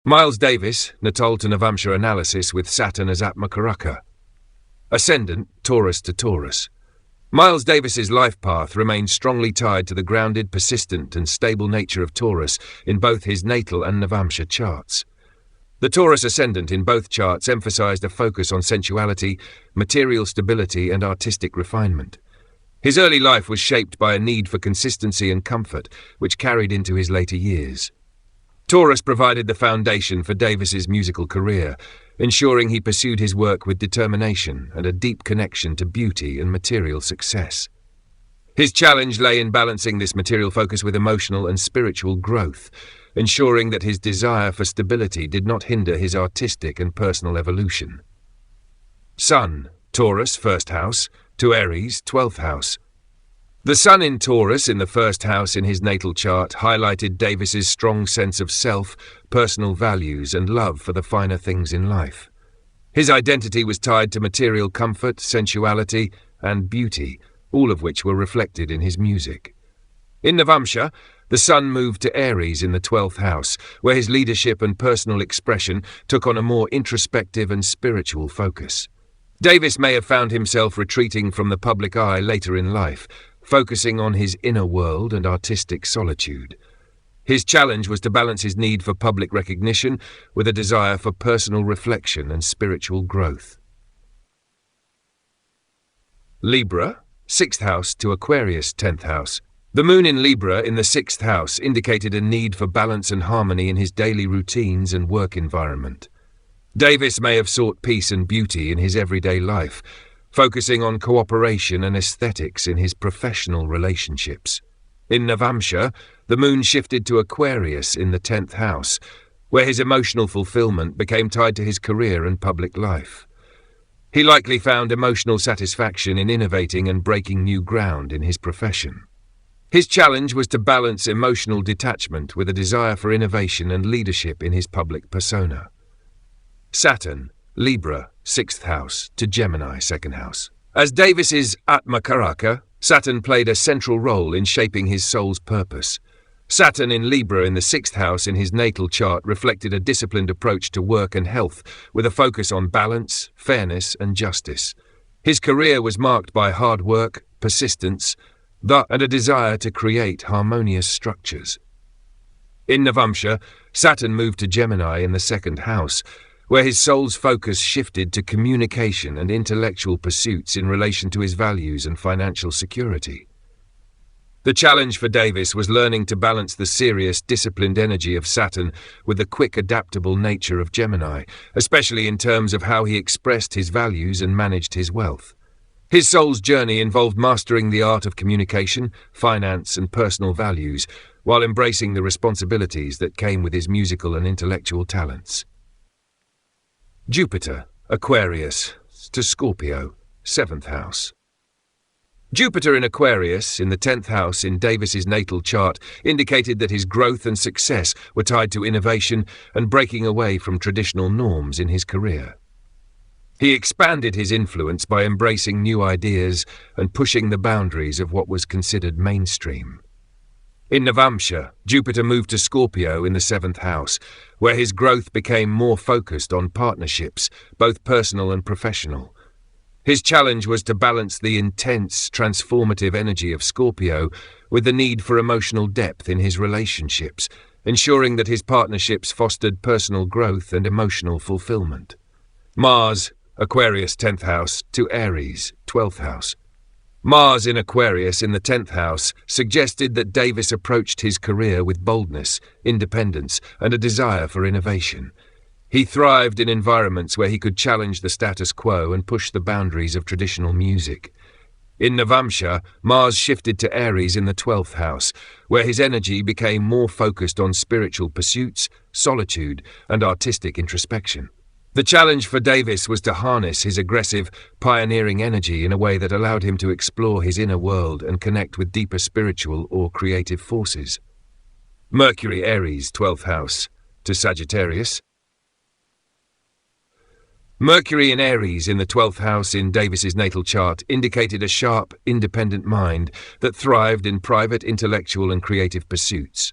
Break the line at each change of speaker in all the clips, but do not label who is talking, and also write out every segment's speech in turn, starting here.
Miles Davis, Natal to Navamsha analysis with Saturn as Atmakaraka. Ascendant, Taurus to Taurus. Miles Davis's life path remained strongly tied to the grounded, persistent and stable nature of Taurus in both his natal and Navamsha charts. The Taurus Ascendant in both charts emphasized a focus on sensuality, material stability and artistic refinement. His early life was shaped by a need for consistency and comfort, which carried into his later years. Taurus provided the foundation for Davis's musical career, ensuring he pursued his work with determination and a deep connection to beauty and material success. His challenge lay in balancing this material focus with emotional and spiritual growth, ensuring that his desire for stability did not hinder his artistic and personal evolution. Sun, Taurus, 1st house, to Aries, 12th house. The Sun in Taurus in the 1st house in his natal chart highlighted Davis's strong sense of self, personal values and love for the finer things in life. His identity was tied to material comfort, sensuality and beauty, all of which were reflected in his music. In Navamsha, the Sun moved to Aries in the 12th house, where his leadership and personal expression took on a more introspective and spiritual focus. Davis may have found himself retreating from the public eye later in life, focusing on his inner world and artistic solitude. His challenge was to balance his need for public recognition with a desire for personal reflection and spiritual growth. Libra, 6th house to Aquarius, 10th house. The moon in Libra in the 6th house indicated a need for balance and harmony in his daily routines and work environment. Davis may have sought peace and beauty in his everyday life, focusing on cooperation and aesthetics in his professional relationships. In Navamsha, the moon shifted to Aquarius in the 10th house, where his emotional fulfillment became tied to his career and public life. He likely found emotional satisfaction in innovating and breaking new ground in his profession. His challenge was to balance emotional detachment with a desire for innovation and leadership in his public persona. Saturn, Libra, 6th house to Gemini, 2nd house. As Davis's Atmakaraka, Saturn played a central role in shaping his soul's purpose. Saturn in Libra in the 6th house in his natal chart reflected a disciplined approach to work and health, with a focus on balance, fairness and justice. His career was marked by hard work, persistence, and a desire to create harmonious structures. In Navamsha, Saturn moved to Gemini in the 2nd house, where his soul's focus shifted to communication and intellectual pursuits in relation to his values and financial security. The challenge for Davis was learning to balance the serious, disciplined energy of Saturn with the quick, adaptable nature of Gemini, especially in terms of how he expressed his values and managed his wealth. His soul's journey involved mastering the art of communication, finance and personal values, while embracing the responsibilities that came with his musical and intellectual talents. Jupiter, Aquarius to Scorpio, 7th house. Jupiter in Aquarius, in the 10th house in Davis's natal chart, indicated that his growth and success were tied to innovation and breaking away from traditional norms in his career. He expanded his influence by embracing new ideas and pushing the boundaries of what was considered mainstream. In Navamsha, Jupiter moved to Scorpio in the 7th house, where his growth became more focused on partnerships, both personal and professional. His challenge was to balance the intense, transformative energy of Scorpio with the need for emotional depth in his relationships, ensuring that his partnerships fostered personal growth and emotional fulfillment. Mars, Aquarius 10th house to Aries, 12th house. Mars in Aquarius in the 10th house suggested that Davis approached his career with boldness, independence, and a desire for innovation. He thrived in environments where he could challenge the status quo and push the boundaries of traditional music. In Navamsha, Mars shifted to Aries in the 12th house, where his energy became more focused on spiritual pursuits, solitude, and artistic introspection. The challenge for Davis was to harness his aggressive, pioneering energy in a way that allowed him to explore his inner world and connect with deeper spiritual or creative forces. Mercury, Aries, 12th house to Sagittarius. Mercury in Aries in the 12th house in Davis's natal chart indicated a sharp, independent mind that thrived in private, intellectual and creative pursuits.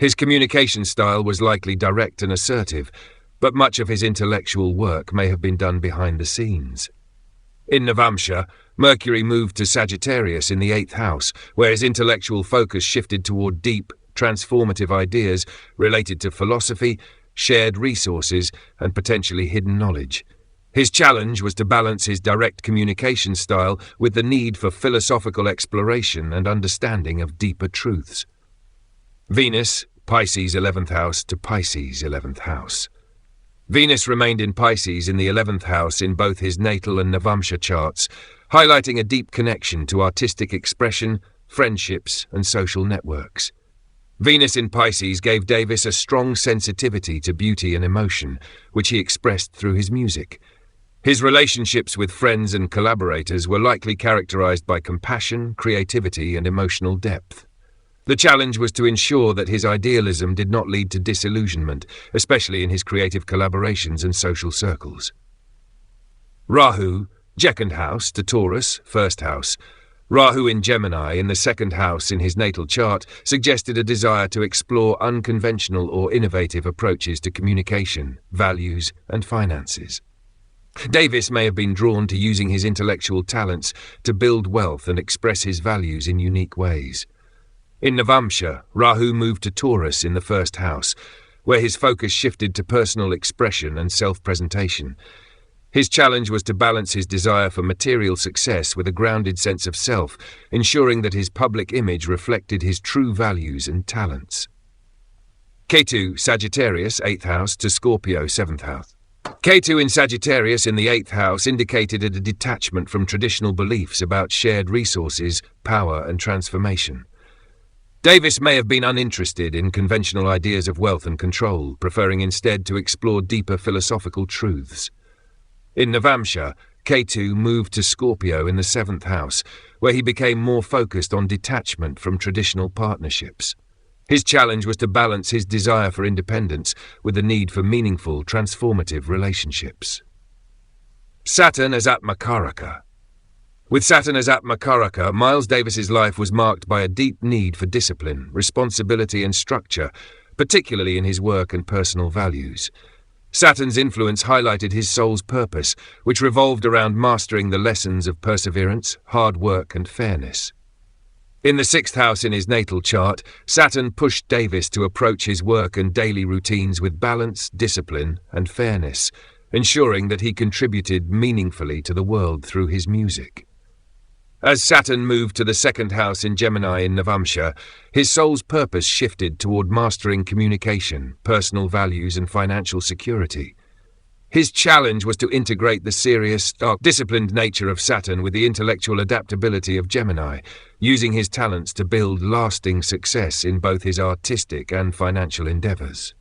His communication style was likely direct and assertive, but much of his intellectual work may have been done behind the scenes. In Navamsha, Mercury moved to Sagittarius in the 8th house, where his intellectual focus shifted toward deep, transformative ideas related to philosophy, shared resources, and potentially hidden knowledge. His challenge was to balance his direct communication style with the need for philosophical exploration and understanding of deeper truths. Venus, Pisces 11th house to Pisces 11th house. Venus remained in Pisces in the 11th house in both his natal and Navamsha charts, highlighting a deep connection to artistic expression, friendships, and social networks. Venus in Pisces gave Davis a strong sensitivity to beauty and emotion, which he expressed through his music. His relationships with friends and collaborators were likely characterized by compassion, creativity, and emotional depth. The challenge was to ensure that his idealism did not lead to disillusionment, especially in his creative collaborations and social circles. Rahu, 2nd house to Taurus, 1st house. Rahu in Gemini in the 2nd house in his natal chart suggested a desire to explore unconventional or innovative approaches to communication, values, and finances. Davis may have been drawn to using his intellectual talents to build wealth and express his values in unique ways. In Navamsha, Rahu moved to Taurus in the 1st house, where his focus shifted to personal expression and self-presentation. His challenge was to balance his desire for material success with a grounded sense of self, ensuring that his public image reflected his true values and talents. Ketu, Sagittarius, 8th house to Scorpio, 7th house. Ketu in Sagittarius in the 8th house indicated a detachment from traditional beliefs about shared resources, power, and transformation. Davis may have been uninterested in conventional ideas of wealth and control, preferring instead to explore deeper philosophical truths. In Navamsha, Ketu moved to Scorpio in the 7th house, where he became more focused on detachment from traditional partnerships. His challenge was to balance his desire for independence with the need for meaningful, transformative relationships. Saturn as Atmakaraka. With Saturn as Atmakaraka, Miles Davis's life was marked by a deep need for discipline, responsibility, and structure, particularly in his work and personal values. Saturn's influence highlighted his soul's purpose, which revolved around mastering the lessons of perseverance, hard work, and fairness. In the 6th house in his natal chart, Saturn pushed Davis to approach his work and daily routines with balance, discipline, and fairness, ensuring that he contributed meaningfully to the world through his music. As Saturn moved to the 2nd house in Gemini in Navamsha, his soul's purpose shifted toward mastering communication, personal values, and financial security. His challenge was to integrate the serious, disciplined nature of Saturn with the intellectual adaptability of Gemini, using his talents to build lasting success in both his artistic and financial endeavors.